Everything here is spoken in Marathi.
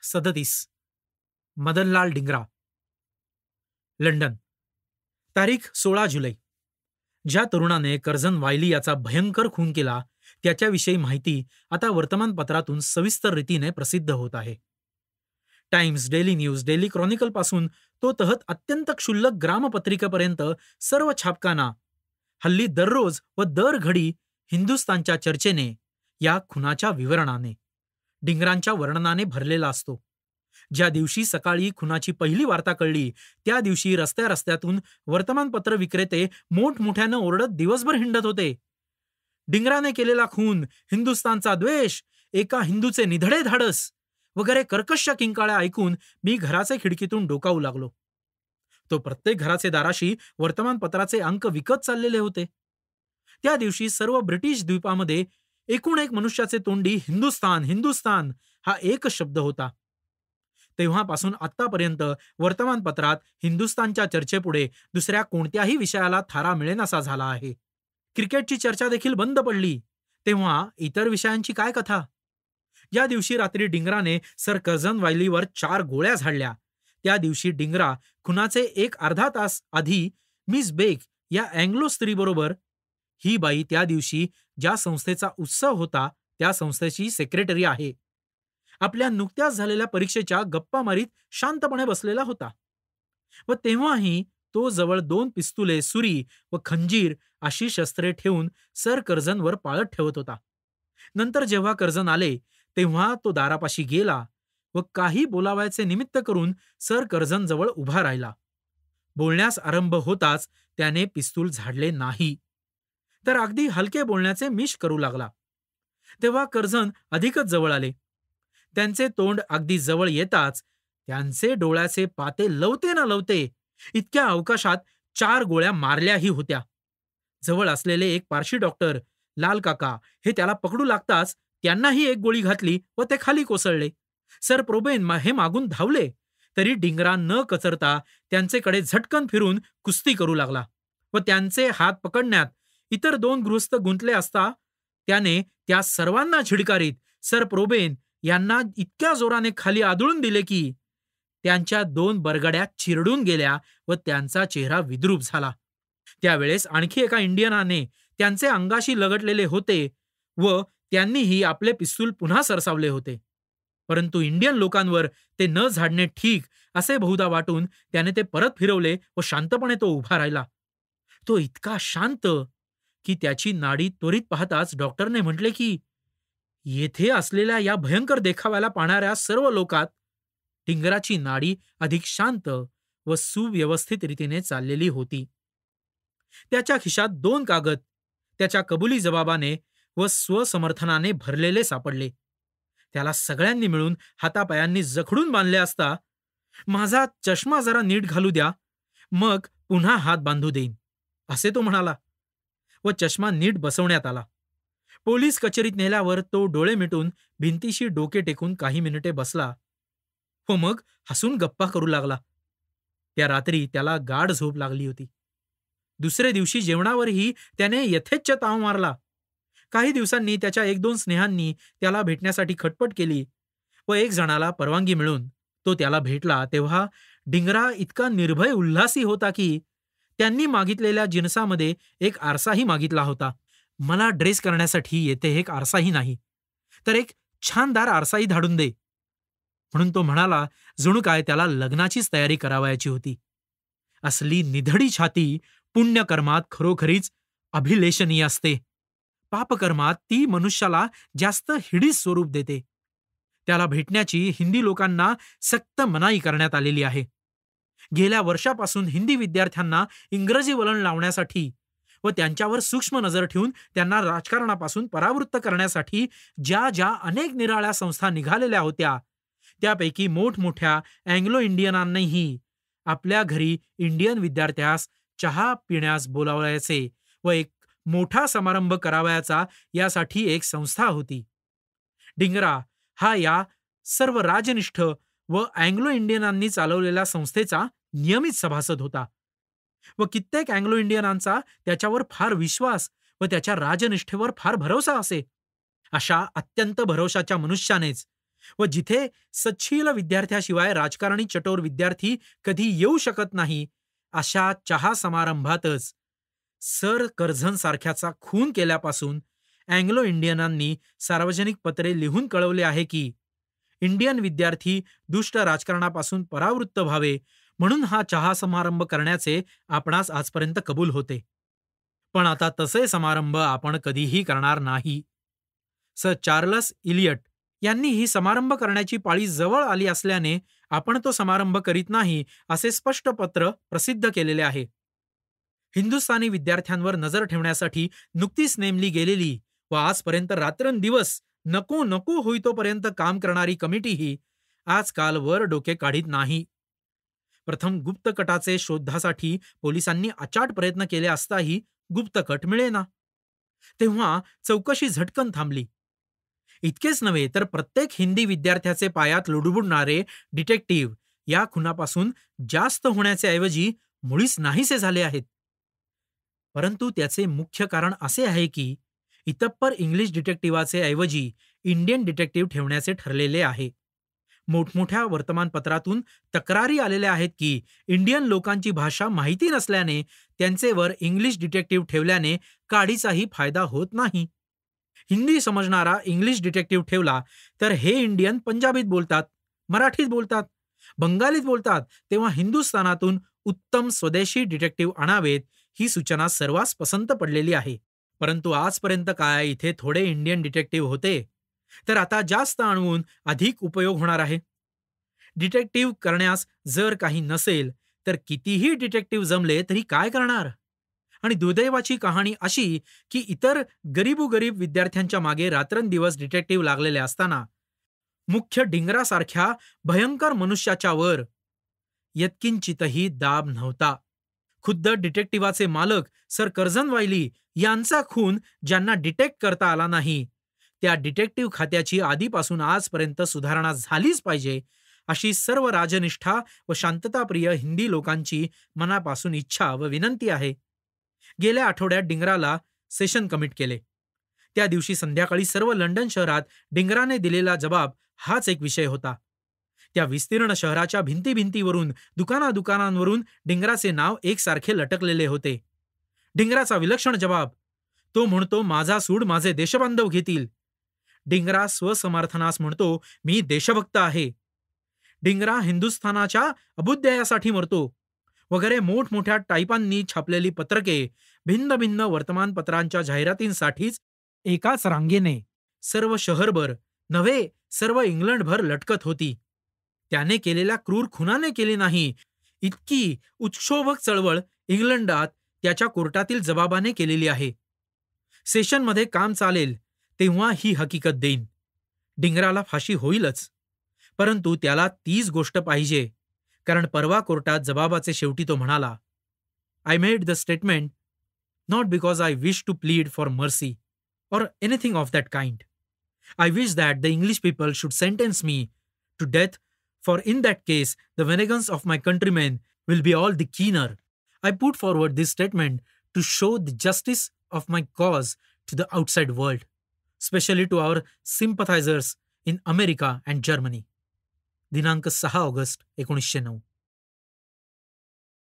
37 मदनलाल डिंगरा, लंडन. तारीख 16 जुलै. ज्या तरुणाने कर्झन वायली याचा भयंकर खून केला त्याच्याविषयी माहिती आता वर्तमानपत्रातून सविस्तर रीतीने प्रसिद्ध होत आहे. Times, daily news, daily Chronicle पासून तो तहत अत्यंत क्षुल्लक ग्रामपत्रिकेपर्यंत सर्व छापकांना हल्ली दररोज व दर घडी हिंदुस्थानच्या चर्चेने, या खुनाच्या विवरणाने, डिंगरांच्या वर्णनाने भरलेला असतो. ज्या दिवशी सकाळी खुनाची पहिली वार्ता कळली त्या दिवशी रस्त्या रस्त्यातून वर्तमानपत्र विक्रेते मोठमोठ्यानं ओरडत दिवसभर हिंडत होते. डिंगराने केलेला खून, हिंदुस्थानचा द्वेष, एका हिंदूचे निधडे धाडस वगैरे कर्कश किंकाळ्या ऐकून मी घराचे खिडकीतून डोकावू लागलो. तो प्रत्येक घराचे दाराशी वर्तमानपत्राचे अंक विकत चाललेले होते. त्या दिवशी सर्व ब्रिटिश द्वीपामध्ये एकूण एक मनुष्याचे तोंडी हिंदुस्थान हिंदुस्थान हा एकच शब्द होता. तेव्हापासून आतापर्यंत वर्तमानपत्रात हिंदुस्थानच्या चर्चेपुढे दुसऱ्या कोणत्याही विषयाला थारा मिळेनासा झाला आहे. क्रिकेटची चर्चा देखील बंद पडली, तेव्हा इतर विषयांची काय कथा. ज्या दिवशी रात्री डिंगराने सर कर्झन वायलीवर 4 गोळ्या झाडल्या त्या दिवशी डिंगरा खुनाचे एक अर्धा तास आधी मिस बेक या अँग्लो स्त्रीबरोबर, ही बाई त्या दिवशी ज्या संस्थेचा उत्सव होता त्या संस्थेची सेक्रेटरी आहे, आपल्या नुकत्याच झालेल्या परीक्षेच्या गप्पा मारीत शांतपणे बसलेला होता. व तेव्हाही तो जवळ 2 पिस्तुले, सुरी व खंजीर अशी शस्त्रे ठेवून सर कर्झनवर पाळत ठेवत होता. नंतर जेव्हा कर्झन आले तेव्हा तो दारापाशी गेला व काही बोलावयाचे निमित्त करून सर कर्झन जवळ उभा राहिला. बोलण्यास आरंभ होताच त्याने पिस्तूल झाडले नाही, तर अगदी हलके बोलण्याचे मिश करू लागला. तेव्हा कर्झन अधिकच जवळ आले. त्यांचे तोंड अगदी जवळ येताच त्यांचे डोळ्याचे पाते लवते ना लवते इतक्या अवकाशात 4 गोळ्या मारल्याही होत्या. जवळ असलेले एक पारशी डॉक्टर लाल काका हे त्याला पकडू लागताच त्यांनाही एक गोळी घातली व ते खाली कोसळले. सर प्रोबेन हे मागून धावले, तरी डिंगरा न कचरता त्यांचेकडे झटकन फिरून कुस्ती करू लागला व त्यांचे हात पकडण्यात इतर 2 गृहस्थ गुंतले असता त्याने त्या सर्वांना झिडकारीत सर प्रोबेन यांना इतक्या जोराने खाली आदळून दिले की त्यांच्या 2 बरगड्या चिरडून गेल्या व त्यांचा चेहरा विद्रूप झाला. त्यावेळेस आणखी एका इंडियनाने त्यांचे अंगाशी लगटलेले होते व त्यांनीही आपले पिस्तूल पुन्हा सरसावले होते, परंतु इंडियन लोकांवर ते न झाडणे ठीक असे बहुधा वाटून त्याने ते परत फिरवले व शांतपणे तो उभा राहिला. तो इतका शांत की त्याची नाडी त्वरित पाहताच डॉक्टरने म्हटले की येथे असलेल्या या भयंकर देखाव्याला पाहणाऱ्या सर्व लोकात डिंगराची नाडी अधिक शांत व सुव्यवस्थित रीतीने चाललेली होती. त्याच्या खिशात 2 कागद त्याच्या कबुली जबाबाने व स्वसमर्थनाने भरलेले सापडले. त्याला सगळ्यांनी मिळून हातापायांनी जखडून बांधले असता माझा चष्मा जरा नीट घालू द्या, मग पुन्हा हात बांधू देईन, असे तो म्हणाला व चष्मा नीट बसवण्यात आला. पोलीस कचेरीत नेल्यावर तो डोळे मिटून भिंतीशी डोके टेकून काही मिनिटे बसला व मग हसून गप्पा करू लागला. त्या रात्री त्याला गाढ झोप लागली होती. दुसरे दिवशी जेवणावरही त्याने यथेच्छ ताव मारला. काही दिवसांनी त्याच्या 1-2 स्नेहांनी त्याला भेटण्यासाठी खटपट केली व एक जणाला परवानगी मिळून तो त्याला भेटला तेव्हा डिंगरा इतका निर्भय उल्हासी होता की त्यांनी मागितलेल्या जिन्सामध्ये एक आरसाही मागितला होता. मला ड्रेस करण्यासाठी येथे एक आरसाही नाही, तर एक छानदार आरसाही धाडून दे, म्हणून तो म्हणाला जणू काय त्याला लग्नाचीच तयारी करावयाची होती. असली निधडी छाती पुण्यकर्मात खरोखरीच अभिलेषणीय असते. पापकर्मात ती मनुष्याला जास्त हिडीस स्वरूप देते. त्याला भेटण्याची हिंदी लोकांना सक्त मनाई करण्यात आलेली आहे. गेल्या वर्षापासून हिंदी विद्यार्थ्यांना इंग्रजी वलण लावण्यासाठी व त्यांच्यावर सूक्ष्म नजर ठेवून त्यांना राजकारणापासून परावृत्त करण्यासाठी ज्या ज्या अनेक निराळ्या संस्था निघालेल्या होत्या त्यापैकी मोठमोठ्या अँग्लो इंडियनांनीही आपल्या घरी इंडियन विद्यार्थ्यास चहा पिण्यास बोलावायचे व एक मोठा समारंभ करावयाचा यासाठी एक संस्था होती. डिंगरा हा या सर्व राजनिष्ठ व अँग्लो इंडियनांनी चालवलेल्या संस्थेचा नियमित सभासद होता व कित्येक अँग्लो इंडियनांचा त्याच्यावर फार विश्वास व त्याच्या राजनिष्ठेवर फार भरोसा असे. अशा अत्यंत भरोशाच्या मनुष्यानेच व जिथे सच्छील विद्यार्थ्याशिवाय राजकारणी चटोर विद्यार्थी कधी येऊ शकत नाही, अशा चहा समारंभातच सर कर्झन सारख्याचा खून केल्यापासून अँग्लो इंडियनांनी सार्वजनिक पत्रे लिहून कळवले आहे की इंडियन विद्यार्थी दुष्ट राजकारणापासून परावृत्त व्हावे म्हणून हा चहा समारंभ करण्याचे आपणास आजपर्यंत कबूल होते. पण आता तसे समारंभ आपण कधीही करणार नाही. सर चार्लस इलियट यांनी ही समारंभ करण्याची पाळी जवळ आली असल्याने आपण तो समारंभ करीत नाही असे स्पष्ट पत्र प्रसिद्ध केलेले आहे. हिंदुस्थानी विद्यार्थ्यांवर नजर ठेवण्यासाठी नुकतीच नेमली गेलेली व आजपर्यंत रात्रंदिवस नको नको होईतोपर्यंत काम करणारी कमिटीही आजकाल वर डोके काढीत नाही. प्रथम गुप्तकटाचे शोधासाठी पोलिसांनी अचाट प्रयत्न केले असताही गुप्तकट मिळेना. तेव्हा चौकशी झटकन थांबली. इतकेच नव्हे तर प्रत्येक हिंदी विद्यार्थ्याचे पायात लुडबुडणारे डिटेक्टिव्ह या खुनापासून जास्त होण्याचे ऐवजी मुळीच नाहीसे झाले आहेत. परंतु त्याचे मुख्य कारण असे आहे की इतप्पर इंग्लिश डिटेक्टिव्हाचे ऐवजी इंडियन डिटेक्टिव्ह ठेवण्याचे ठरलेले आहे. मोठमोठ्या वर्तमानपत्रातून तक्रारी आलेल्या आहेत की इंडियन लोकांची भाषा माहिती नसल्याने त्यांचेवर इंग्लिश डिटेक्टिव्ह ठेवल्याने काडीचाही फायदा होत नाही. हिंदी समजणारा इंग्लिश डिटेक्टिव्ह ठेवला तर हे इंडियन पंजाबीत बोलतात, मराठीत बोलतात, बंगालीत बोलतात, तेव्हा हिंदुस्थानातून उत्तम स्वदेशी डिटेक्टिव्ह आणावेत ही सूचना सर्वांस पसंत पडलेली आहे. परंतु आजपर्यंत काय इथे थोडे इंडियन डिटेक्टिव्ह होते, तर आता जास्त आणवून अधिक उपयोग होणार आहे. डिटेक्टिव्ह करण्यास जर काही नसेल तर कितीही डिटेक्टिव्ह जमले तरी काय करणार. आणि दुर्दैवाची कहाणी अशी की इतर गरीबोगरीब विद्यार्थ्यांच्या मागे रात्रंदिवस डिटेक्टिव्ह लागलेले असताना मुख्य डिंगरासारख्या भयंकर मनुष्याच्या वर यत्किंचितही दाब नव्हता. खुद्द डिटेक्टिव्हाचे मालक सर कर्झन वायली यांचा खून ज्यांना डिटेक्ट करता आला नाही, त्या डिटेक्टिव्ह खात्याची आधीपासून आजपर्यंत सुधारणा झालीच पाहिजे अशी सर्व राजनिष्ठा व शांतताप्रिय हिंदी लोकांची मनापासून इच्छा व विनंती आहे. गेल्या आठवड्यात डिंगराला सेशन कमिट केले. त्या दिवशी संध्याकाळी सर्व लंडन शहरात डिंगराने दिलेला जबाब हाच एक विषय होता. त्या विस्तीर्ण शहराच्या भिंतीभिंतीवरून दुकानांवरून डिंगराचे नाव एकसारखे लटकलेले होते. डिंगराचा विलक्षण जबाब. तो म्हणतो माझा सूड माझे देशबांधव घेतील. डिंगरा स्वसमर्थनास म्हणतो मी देशभक्त आहे. डिंगरा हिंदुस्थानाच्या अभ्युदयासाठी मरतो वगैरे मोठमोठ्या टाईपांनी छापलेली पत्रके भिन्न भिन्न वर्तमानपत्रांच्या जाहिरातींसाठीच एकाच रांगेने सर्व शहरभर नव्हे सर्व इंग्लंडभर लटकत होती. त्याने केलेल्या क्रूर खुनाने केली नाही इतकी उत्क्षोभक चळवळ इंग्लंडात त्याच्या कोर्टातील जबाबाने केलेली आहे. सेशनमध्ये काम चालेल तेव्हा ही हकीकत देईन. डिंगराला फाशी होईलच, परंतु त्याला तीच गोष्ट पाहिजे, कारण परवा कोर्टात जबाबाचे शेवटी तो म्हणाला, I made the statement not because I wish to plead for mercy or anything of that kind. I wish that the English people should sentence me to death, for in that case the vengeance of my countrymen will be all the keener. I put forward this statement to show the justice of my cause to the outside world, especially to our sympathizers in America and Germany. दिनांक 6 ऑगस्ट 1909.